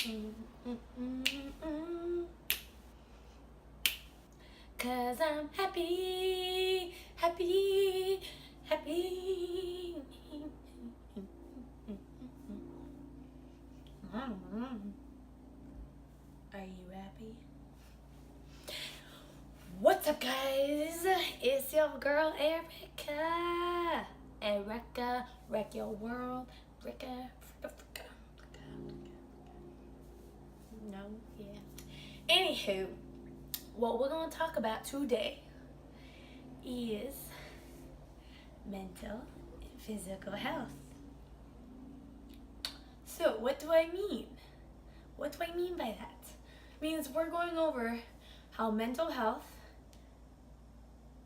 Cause I'm happy, happy, happy. Are you happy? What's up, guys? It's your girl Erica. Erica, wreck your world. Ricka. No, yeah. Anywho, what we're gonna talk about today is mental and physical health. So, what do I mean? What do I mean by that? It means we're going over how mental health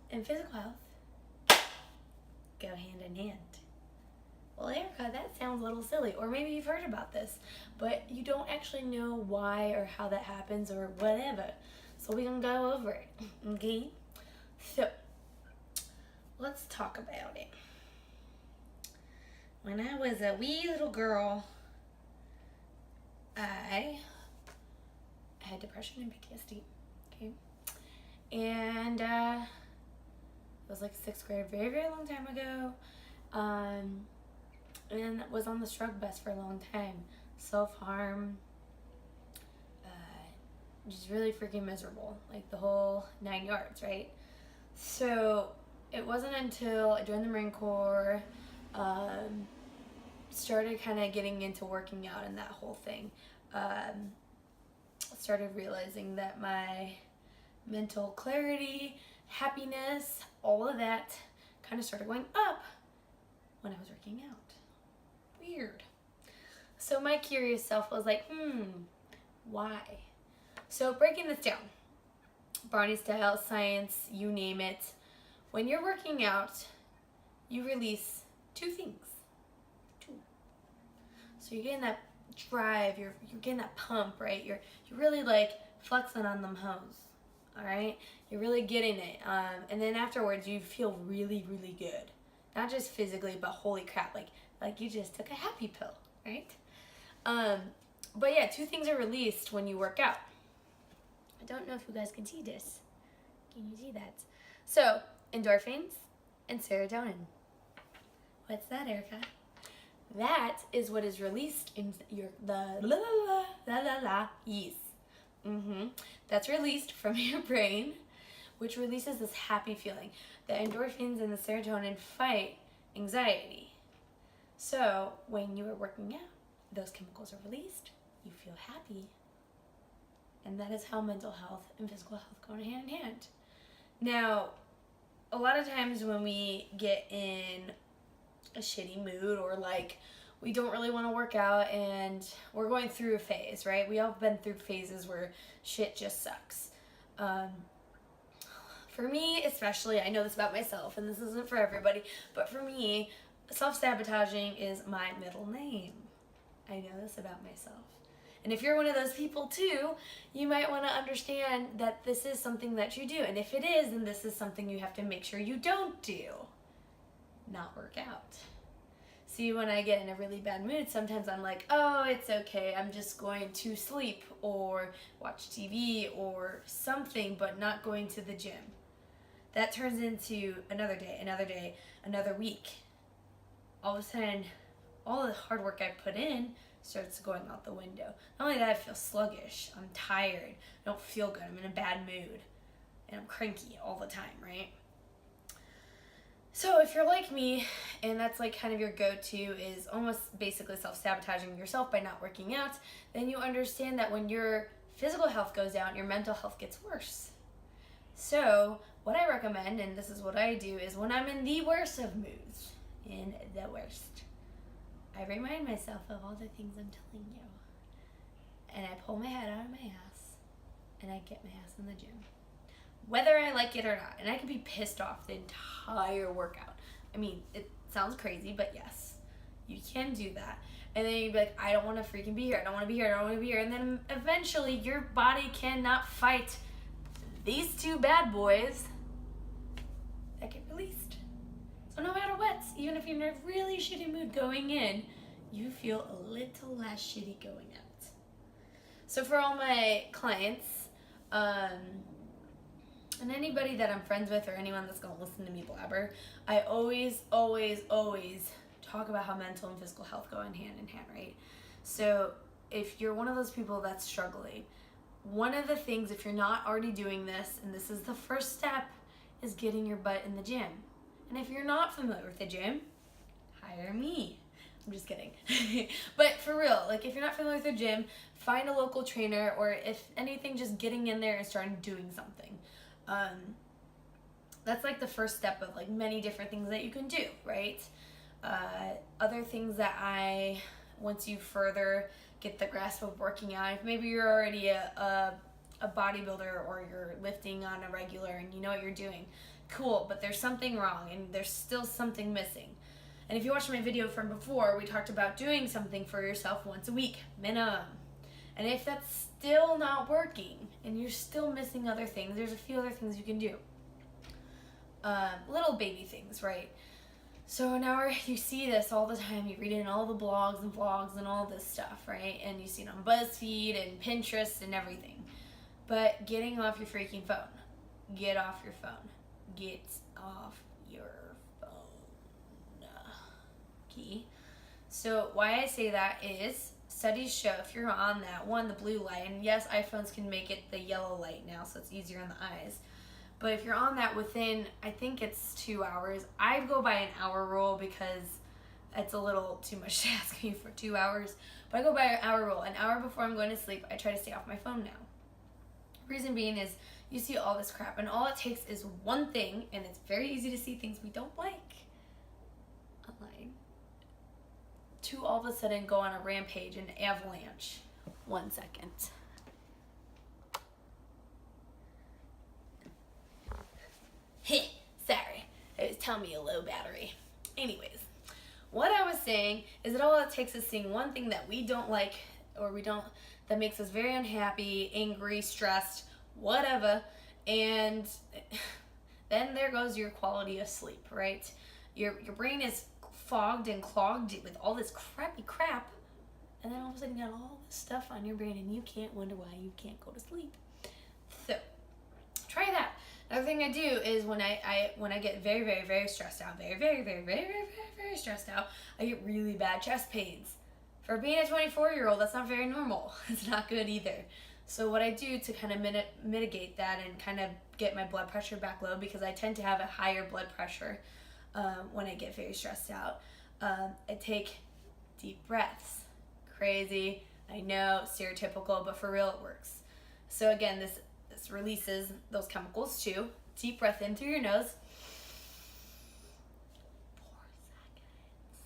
and physical health go hand in hand. Well, Erica, that sounds a little silly. Or maybe you've heard about this, but you don't actually know why or how that happens or whatever. So we're going to go over it, okay? So, let's talk about it. When I was a wee little girl, I had depression and PTSD, okay? And it was like 6th grade, very, very long time ago. And was on the struggle bus for a long time. Self-harm, just really freaking miserable, like the whole 9 yards, right? So it wasn't until I joined the Marine Corps, started kind of getting into working out and that whole thing, started realizing that my mental clarity, happiness, all of that kind of started going up when I was working out. Weird. So my curious self was like, why? So breaking this down, Barney style, science, you name it. When you're working out, you release 2 things. 2. So you're getting that drive, you're getting that pump, right? You're really like flexing on them hoes, all right? You're really getting it. And then afterwards, you feel really, really good. Not just physically, but holy crap, like you just took a happy pill, right? But yeah, 2 things are released when you work out. I don't know if you guys can see this. Can you see that? So, endorphins and serotonin. What's that, Erica? That is what is released in your yes. That's released from your brain, which releases this happy feeling. The endorphins and the serotonin fight anxiety. So when you are working out, those chemicals are released, you feel happy. And that is how mental health and physical health go hand in hand. Now, a lot of times when we get in a shitty mood or like we don't really want to work out and we're going through a phase, right? We all been through phases where shit just sucks. For me, especially, I know this about myself, and this isn't for everybody, but for me, self-sabotaging is my middle name. I know this about myself. And if you're one of those people too, you might want to understand that this is something that you do. And if it is, then this is something you have to make sure you don't do. Not work out. See, when I get in a really bad mood, sometimes I'm like, oh, it's okay. I'm just going to sleep or watch TV or something, but not going to the gym. That turns into another day, another week. All of a sudden, all the hard work I put in starts going out the window. Not only that, I feel sluggish. I'm tired. I don't feel good. I'm in a bad mood. And I'm cranky all the time, right? So if you're like me, and that's like kind of your go-to is almost basically self-sabotaging yourself by not working out, then you understand that when your physical health goes down, your mental health gets worse. So what I recommend, and this is what I do, is when I'm in the worst of moods, in the worst, I remind myself of all the things I'm telling you. And I pull my head out of my ass, and I get my ass in the gym. Whether I like it or not. And I can be pissed off the entire workout. I mean, it sounds crazy, but yes, you can do that. And then you'd be like, I don't want to freaking be here. I don't want to be here. I don't want to be here. And then eventually your body cannot fight these 2 bad boys that get released. So no matter what, even if you're in a really shitty mood going in, you feel a little less shitty going out. So for all my clients, and anybody that I'm friends with or anyone that's going to listen to me blabber, I always talk about how mental and physical health go hand in hand, right? So if you're one of those people that's struggling, one of the things, if you're not already doing this, and this is the first step, is getting your butt in the gym. And if you're not familiar with the gym, hire me. I'm just kidding. But for real, like if you're not familiar with the gym, find a local trainer, or if anything, just getting in there and starting doing something. That's like the first step of like many different things that you can do, right? Other things that once you further get the grasp of working out, if maybe you're already a bodybuilder or you're lifting on a regular and you know what you're doing, cool, but there's something wrong and there's still something missing. And if you watched my video from before, we talked about doing something for yourself once a week, minimum. And if that's still not working and you're still missing other things, there's a few other things you can do. Little baby things, right? So now you see this all the time. You read it in all the blogs and vlogs and all this stuff, right? And you see it on BuzzFeed and Pinterest and everything. But getting off your freaking phone. Get off your phone. Get off your phone. Key. So why I say that is studies show if you're on that, one, the blue light, and yes, iPhones can make it the yellow light now, so it's easier on the eyes. But if you're on that within, I think it's 2 hours. I go by an hour rule because it's a little too much to ask me for 2 hours. But I go by an hour rule. An hour before I'm going to sleep, I try to stay off my phone now. Reason being is you see all this crap, and all it takes is one thing, and it's very easy to see things we don't like online, to all of a sudden go on a rampage, an avalanche. 1 second. Sorry, it was telling me a low battery. Anyways, what I was saying is that all it takes is seeing one thing that we don't like, or that makes us very unhappy, angry, stressed, whatever, and then there goes your quality of sleep, right? Your brain is fogged and clogged with all this crappy crap, and then all of a sudden you got all this stuff on your brain, and you can't wonder why you can't go to sleep. So try that. Another thing I do is when I get very stressed out, very stressed out, I get really bad chest pains. For being a 24-year-old, that's not very normal. It's not good either. So what I do to kind of mitigate that and kind of get my blood pressure back low, because I tend to have a higher blood pressure when I get very stressed out, I take deep breaths. Crazy, I know, stereotypical, but for real it works. So again, this releases those chemicals too. Deep breath in through your nose. 4 seconds.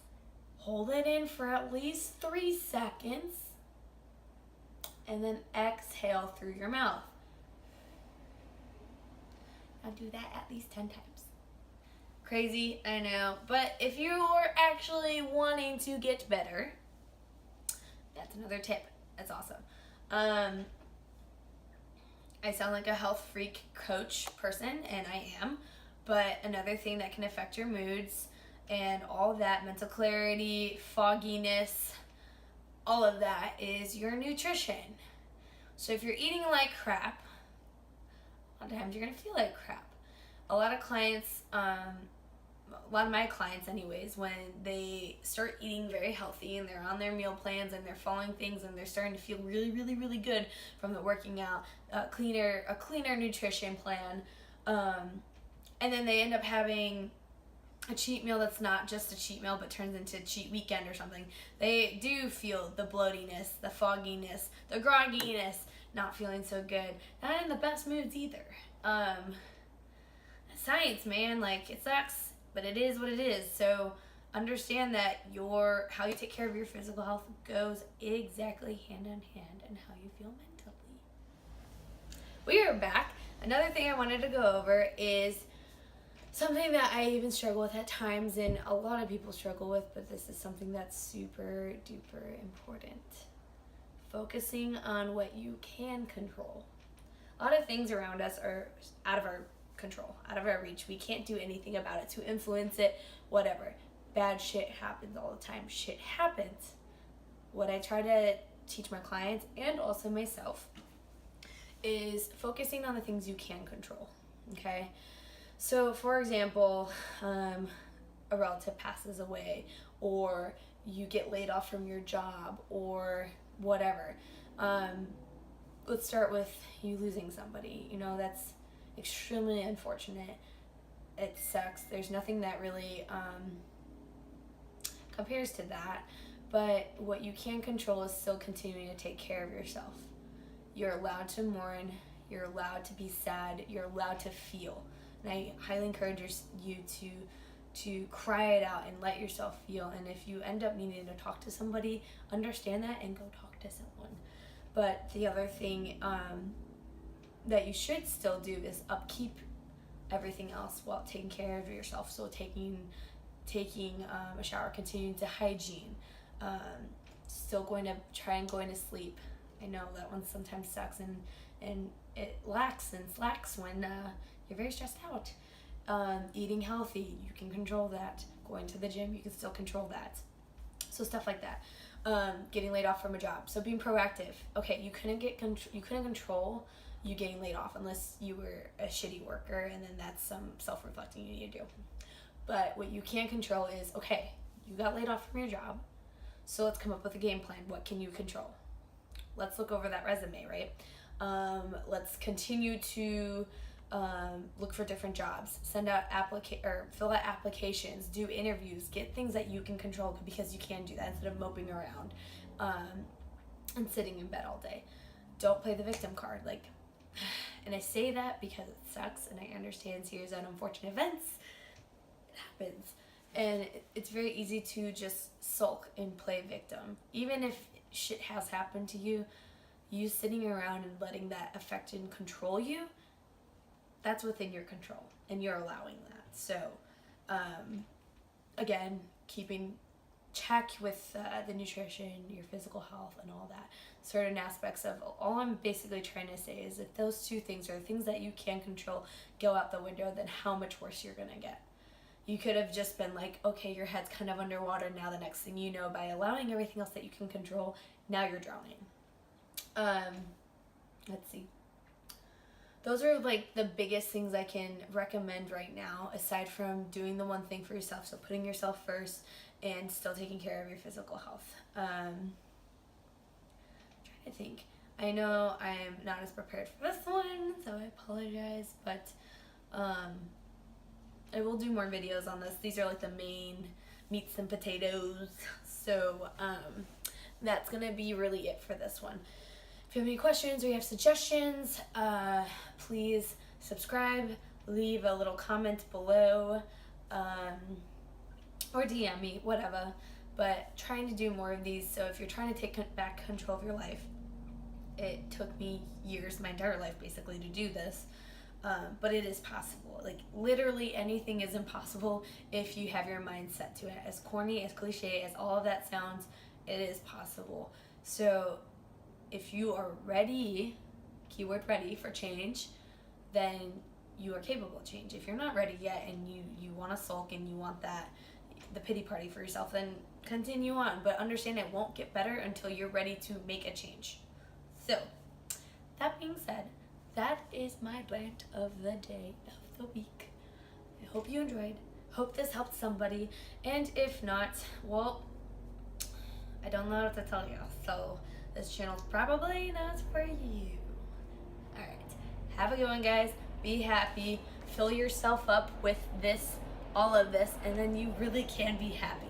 Hold it in for at least 3 seconds. And then exhale through your mouth. Now do that at least 10 times. Crazy, I know. But if you are actually wanting to get better, that's another tip. That's awesome. I sound like a health freak coach person, and I am, but another thing that can affect your moods and all of that, mental clarity, fogginess, all of that, is your nutrition. So if you're eating like crap, a lot of times you're going to feel like crap. A lot of my clients anyways, when they start eating very healthy and they're on their meal plans and they're following things and they're starting to feel really good from the working out, a cleaner nutrition plan, and then they end up having a cheat meal that's not just a cheat meal but turns into a cheat weekend or something, they do feel the bloatiness, the fogginess, the grogginess, not feeling so good, not in the best moods either. Science, man, like, it sucks, but it is what it is. So understand that how you take care of your physical health goes exactly hand in hand in how you feel mentally. We are back. Another thing I wanted to go over is something that I even struggle with at times, and a lot of people struggle with, but this is something that's super duper important. Focusing on what you can control. A lot of things around us are out of our control, out of our reach. We can't do anything about it to influence it, whatever. Bad shit happens all the time. Shit happens. What I try to teach my clients and also myself is focusing on the things you can control, okay? So, for example, a relative passes away, or you get laid off from your job, or whatever. Let's start with you losing somebody. You know, that's extremely unfortunate. It sucks. There's nothing that really compares to that. But what you can control is still continuing to take care of yourself. You're allowed to mourn. You're allowed to be sad. You're allowed to feel. And I highly encourage you to cry it out and let yourself feel. And if you end up needing to talk to somebody, understand that and go talk to someone. But the other thing that you should still do is upkeep everything else while taking care of yourself. So taking a shower, continuing to hygiene, still going to try and going to sleep. I know that one sometimes sucks and it lacks and slacks when you're very stressed out. Eating healthy, you can control that. Going to the gym, you can still control that. So stuff like that. Getting laid off from a job. So being proactive. Okay, you couldn't control you getting laid off unless you were a shitty worker, and then that's some self-reflecting you need to do. But what you can control is, okay, you got laid off from your job, so let's come up with a game plan. What can you control? Let's look over that resume, right? Let's continue to look for different jobs, send out fill out applications, do interviews, get things that you can control, because you can do that instead of moping around and sitting in bed all day. Don't play the victim card. And I say that because it sucks, and I understand series of unfortunate events. It happens, and it's very easy to just sulk and play victim. Even if shit has happened to you, you sitting around and letting that affect and control you, that's within your control, and you're allowing that. So, again, keeping check with the nutrition, your physical health, and all that. Certain aspects of all I'm basically trying to say is if those two things are the things that you can control go out the window, then how much worse you're gonna get. You could have just been like, okay, your head's kind of underwater now. The next thing you know, by allowing everything else that you can control, now you're drowning. Let's see. Those are the biggest things I can recommend right now, aside from doing the one thing for yourself. So putting yourself first and still taking care of your physical health. I'm trying to think. I know I'm not as prepared for this one, so I apologize, but I will do more videos on this. These are the main meats and potatoes. So that's going to be really it for this one. If you have any questions or you have suggestions, please subscribe, leave a little comment below, or DM me, whatever. But trying to do more of these. So if you're trying to take back control of your life, it took me years, my entire life basically, to do this. But it is possible. Literally anything is impossible if you have your mind set to it. As corny, as cliche as all of that sounds, it is possible. So if you are ready, keyword ready, for change, then you are capable of change. If you're not ready yet and you want to sulk and you want the pity party for yourself, then continue on. But understand it won't get better until you're ready to make a change. So, that being said, that is my rant of the day, of the week. I hope you enjoyed. Hope this helped somebody. And if not, well, I don't know what to tell you. So, this channel's probably not for you. Alright. Have a good one, guys. Be happy. Fill yourself up with all of this, and then you really can be happy.